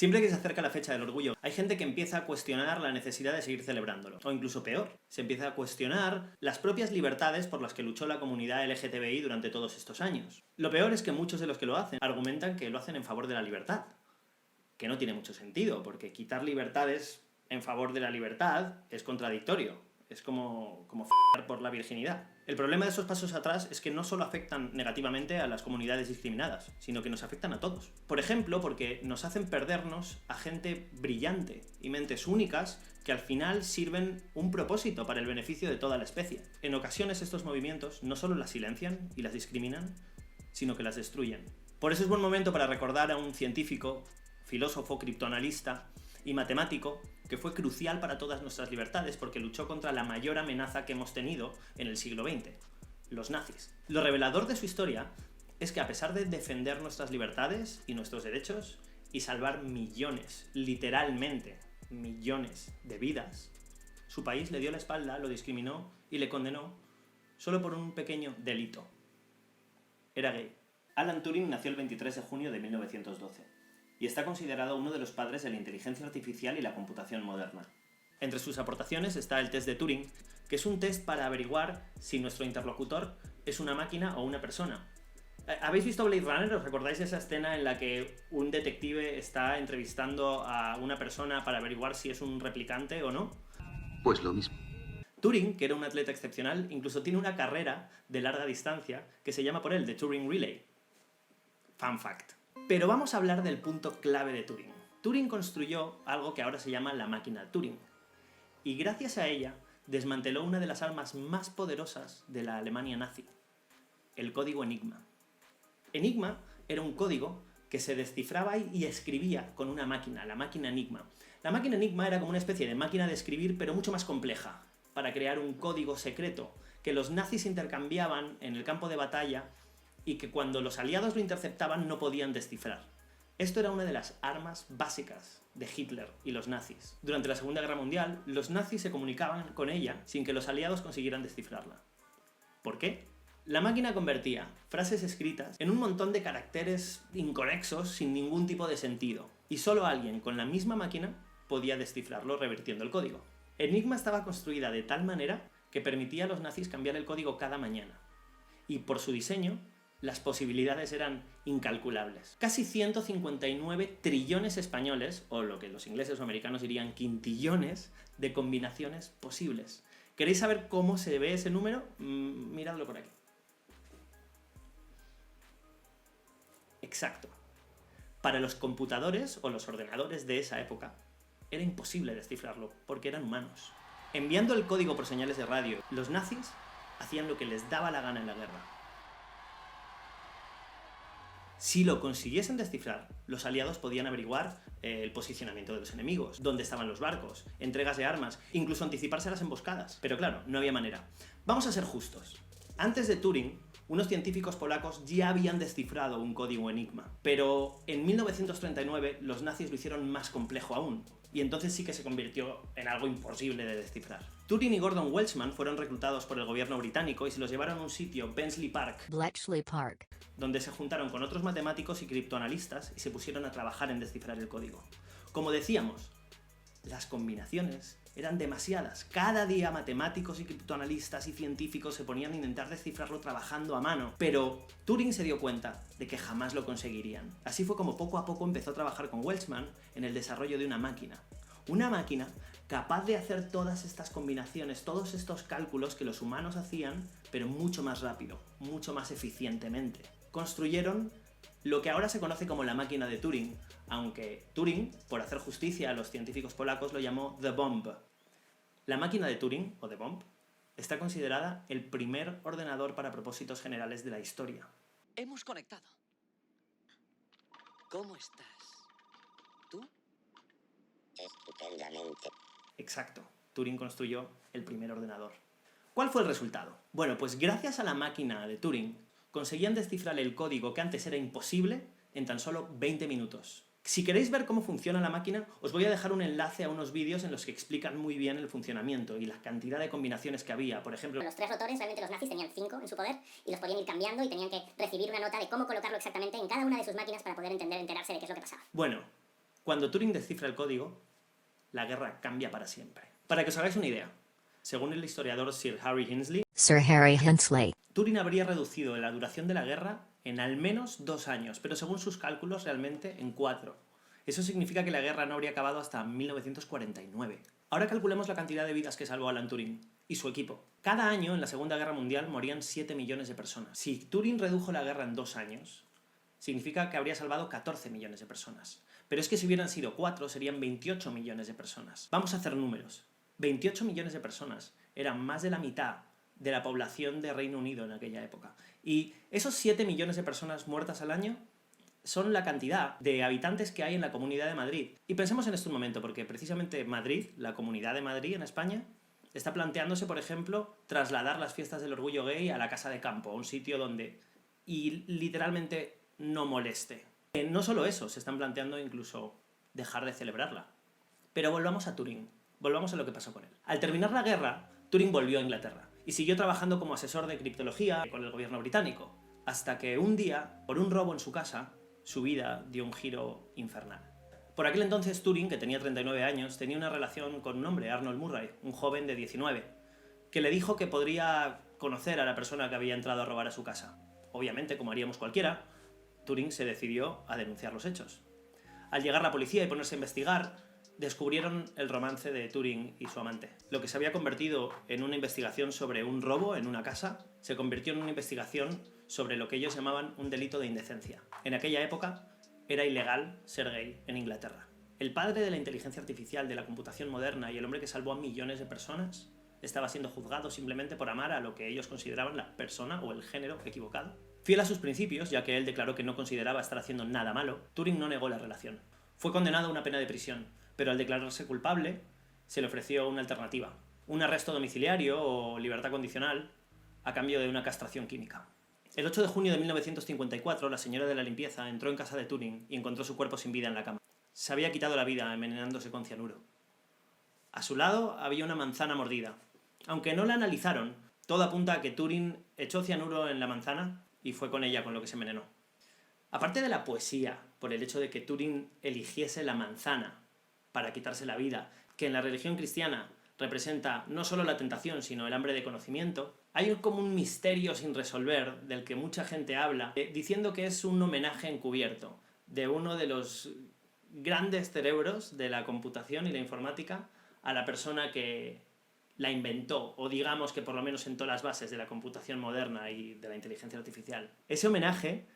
Siempre que se acerca la fecha del orgullo, hay gente que empieza a cuestionar la necesidad de seguir celebrándolo. O incluso peor, se empieza a cuestionar las propias libertades por las que luchó la comunidad LGTBI durante todos estos años. Lo peor es que muchos de los que lo hacen argumentan que lo hacen en favor de la libertad. Que no tiene mucho sentido, porque quitar libertades en favor de la libertad es contradictorio. Es como f***ar por la virginidad. El problema de esos pasos atrás es que no solo afectan negativamente a las comunidades discriminadas, sino que nos afectan a todos. Por ejemplo, porque nos hacen perdernos a gente brillante y mentes únicas que al final sirven un propósito para el beneficio de toda la especie. En ocasiones estos movimientos no solo las silencian y las discriminan, sino que las destruyen. Por eso es buen momento para recordar a un científico, filósofo, criptoanalista y matemático que fue crucial para todas nuestras libertades porque luchó contra la mayor amenaza que hemos tenido en el siglo XX, los nazis. Lo revelador de su historia es que a pesar de defender nuestras libertades y nuestros derechos y salvar millones, literalmente millones de vidas, su país le dio la espalda, lo discriminó y le condenó solo por un pequeño delito. Era gay. Alan Turing nació el 23 de junio de 1912. Y está considerado uno de los padres de la inteligencia artificial y la computación moderna. Entre sus aportaciones está el test de Turing, que es un test para averiguar si nuestro interlocutor es una máquina o una persona. ¿Habéis visto Blade Runner? ¿Os recordáis esa escena en la que un detective está entrevistando a una persona para averiguar si es un replicante o no? Pues lo mismo. Turing, que era un atleta excepcional, incluso tiene una carrera de larga distancia que se llama por él The Turing Relay. Fun fact. Pero vamos a hablar del punto clave de Turing. Turing construyó algo que ahora se llama la máquina Turing. Y gracias a ella desmanteló una de las armas más poderosas de la Alemania nazi, el código Enigma. Enigma era un código que se descifraba y escribía con una máquina, la máquina Enigma. La máquina Enigma era como una especie de máquina de escribir, pero mucho más compleja, para crear un código secreto que los nazis intercambiaban en el campo de batalla y que cuando los aliados lo interceptaban no podían descifrar. Esto era una de las armas básicas de Hitler y los nazis. Durante la Segunda Guerra Mundial, los nazis se comunicaban con ella sin que los aliados consiguieran descifrarla. ¿Por qué? La máquina convertía frases escritas en un montón de caracteres inconexos sin ningún tipo de sentido, y solo alguien con la misma máquina podía descifrarlo revirtiendo el código. Enigma estaba construida de tal manera que permitía a los nazis cambiar el código cada mañana, y por su diseño, las posibilidades eran incalculables. Casi 159 trillones españoles, o lo que los ingleses o americanos dirían quintillones, de combinaciones posibles. ¿Queréis saber cómo se ve ese número? Miradlo por aquí. Exacto. Para los computadores o los ordenadores de esa época, era imposible descifrarlo, porque eran humanos. Enviando el código por señales de radio, los nazis hacían lo que les daba la gana en la guerra. Si lo consiguiesen descifrar, los aliados podían averiguar el posicionamiento de los enemigos, dónde estaban los barcos, entregas de armas, incluso anticiparse a las emboscadas. Pero claro, no había manera. Vamos a ser justos. Antes de Turing, unos científicos polacos ya habían descifrado un código Enigma, pero en 1939 los nazis lo hicieron más complejo aún, y entonces sí que se convirtió en algo imposible de descifrar. Turing y Gordon Welshman fueron reclutados por el gobierno británico y se los llevaron a un sitio, Bletchley Park, donde se juntaron con otros matemáticos y criptoanalistas y se pusieron a trabajar en descifrar el código. Como decíamos, las combinaciones eran demasiadas. Cada día matemáticos y criptoanalistas y científicos se ponían a intentar descifrarlo trabajando a mano. Pero Turing se dio cuenta de que jamás lo conseguirían. Así fue como poco a poco empezó a trabajar con Welshman en el desarrollo de una máquina. Una máquina capaz de hacer todas estas combinaciones, todos estos cálculos que los humanos hacían, pero mucho más rápido, mucho más eficientemente. Construyeron lo que ahora se conoce como la máquina de Turing, aunque Turing, por hacer justicia a los científicos polacos, lo llamó The Bomb. La máquina de Turing, o The Bomb, está considerada el primer ordenador para propósitos generales de la historia. Hemos conectado. ¿Cómo estás? ¿Tú? Estupendamente. Exacto. Turing construyó el primer ordenador. ¿Cuál fue el resultado? Bueno, pues gracias a la máquina de Turing, conseguían descifrar el código que antes era imposible en tan solo 20 minutos. Si queréis ver cómo funciona la máquina, os voy a dejar un enlace a unos vídeos en los que explican muy bien el funcionamiento y la cantidad de combinaciones que había. Por ejemplo, los 3 rotores, realmente los nazis tenían 5 en su poder y los podían ir cambiando y tenían que recibir una nota de cómo colocarlo exactamente en cada una de sus máquinas para poder enterarse de qué es lo que pasaba. Bueno, Cuando Turing descifra el código, la guerra cambia para siempre. Para que os hagáis una idea, según el historiador Sir Harry Hinsley, Turing habría reducido la duración de la guerra en al menos 2 años, pero según sus cálculos realmente en 4. Eso significa que la guerra no habría acabado hasta 1949. Ahora calculemos la cantidad de vidas que salvó Alan Turing y su equipo. Cada año en la Segunda Guerra Mundial morían 7 millones de personas. Si Turing redujo la guerra en 2 años, significa que habría salvado 14 millones de personas. Pero es que si hubieran sido 4, serían 28 millones de personas. Vamos a hacer números. 28 millones de personas eran más de la mitad de la población de Reino Unido en aquella época. Y esos 7 millones de personas muertas al año son la cantidad de habitantes que hay en la Comunidad de Madrid. Y pensemos en esto un momento, porque precisamente Madrid, la Comunidad de Madrid en España, está planteándose, por ejemplo, trasladar las fiestas del orgullo gay a la Casa de Campo, a un sitio donde literalmente no moleste. No solo eso, se están planteando incluso dejar de celebrarla. Pero volvamos a Turing, volvamos a lo que pasó con él. Al terminar la guerra, Turing volvió a Inglaterra y siguió trabajando como asesor de criptología con el gobierno británico, hasta que un día, por un robo en su casa, su vida dio un giro infernal. Por aquel entonces Turing, que tenía 39 años, tenía una relación con un hombre, Arnold Murray, un joven de 19, que le dijo que podría conocer a la persona que había entrado a robar a su casa. Obviamente, como haríamos cualquiera, Turing se decidió a denunciar los hechos. Al llegar la policía y ponerse a investigar, descubrieron el romance de Turing y su amante. Lo que se había convertido en una investigación sobre un robo en una casa, se convirtió en una investigación sobre lo que ellos llamaban un delito de indecencia. En aquella época era ilegal ser gay en Inglaterra. El padre de la inteligencia artificial, de la computación moderna y el hombre que salvó a millones de personas estaba siendo juzgado simplemente por amar a lo que ellos consideraban la persona o el género equivocado. Fiel a sus principios, ya que él declaró que no consideraba estar haciendo nada malo, Turing no negó la relación. Fue condenado a una pena de prisión, pero al declararse culpable, se le ofreció una alternativa: un arresto domiciliario o libertad condicional a cambio de una castración química. El 8 de junio de 1954, la señora de la limpieza entró en casa de Turing y encontró su cuerpo sin vida en la cama. Se había quitado la vida envenenándose con cianuro. A su lado había una manzana mordida. Aunque no la analizaron, todo apunta a que Turing echó cianuro en la manzana y fue con ella con lo que se envenenó. Aparte de la poesía, por el hecho de que Turing eligiese la manzana para quitarse la vida, que en la religión cristiana representa no solo la tentación, sino el hambre de conocimiento, hay como un misterio sin resolver del que mucha gente habla, diciendo que es un homenaje encubierto de uno de los grandes cerebros de la computación y la informática a la persona que la inventó, o digamos que por lo menos sentó las bases de la computación moderna y de la inteligencia artificial. Ese homenaje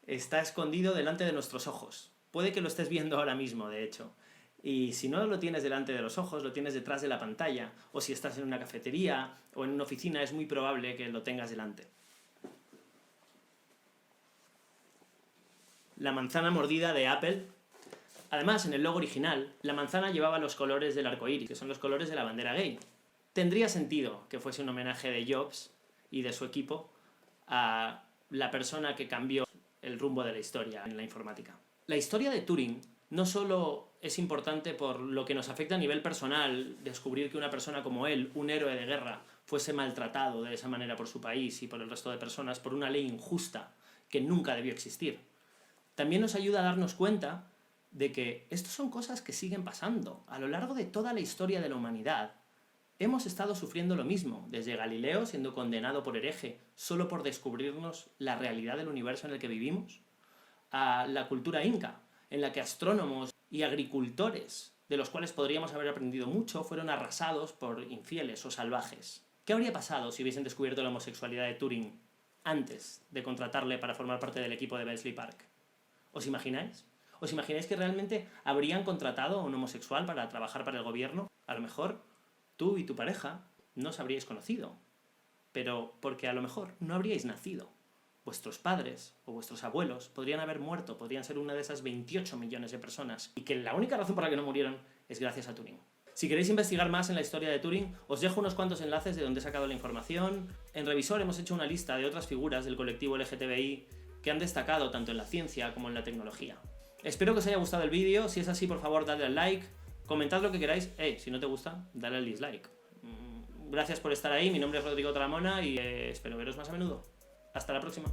está escondido delante de nuestros ojos. Puede que lo estés viendo ahora mismo, de hecho. Y si no lo tienes delante de los ojos, lo tienes detrás de la pantalla, o si estás en una cafetería o en una oficina, es muy probable que lo tengas delante. La manzana mordida de Apple. Además, en el logo original, la manzana llevaba los colores del arco iris, que son los colores de la bandera gay. Tendría sentido que fuese un homenaje de Jobs y de su equipo a la persona que cambió el rumbo de la historia en la informática. La historia de Turing no solo es importante por lo que nos afecta a nivel personal, descubrir que una persona como él, un héroe de guerra, fuese maltratado de esa manera por su país y por el resto de personas por una ley injusta que nunca debió existir. También nos ayuda a darnos cuenta de que estas son cosas que siguen pasando. A lo largo de toda la historia de la humanidad, hemos estado sufriendo lo mismo, desde Galileo siendo condenado por hereje solo por descubrirnos la realidad del universo en el que vivimos, a la cultura inca, en la que astrónomos y agricultores, de los cuales podríamos haber aprendido mucho, fueron arrasados por infieles o salvajes. ¿Qué habría pasado si hubiesen descubierto la homosexualidad de Turing antes de contratarle para formar parte del equipo de Bletchley Park? ¿Os imagináis? ¿Os imagináis que realmente habrían contratado a un homosexual para trabajar para el gobierno? A lo mejor tú y tu pareja no os habríais conocido, pero porque a lo mejor no habríais nacido. Vuestros padres o vuestros abuelos podrían haber muerto, podrían ser una de esas 28 millones de personas, y que la única razón por la que no murieron es gracias a Turing. Si queréis investigar más en la historia de Turing, os dejo unos cuantos enlaces de donde he sacado la información. En Revisor hemos hecho una lista de otras figuras del colectivo LGTBI que han destacado tanto en la ciencia como en la tecnología. Espero que os haya gustado el vídeo. Si es así, por favor, dadle al like, comentad lo que queráis. Si no te gusta, dale al dislike. Gracias por estar ahí. Mi nombre es Rodrigo Tramona y espero veros más a menudo. Hasta la próxima.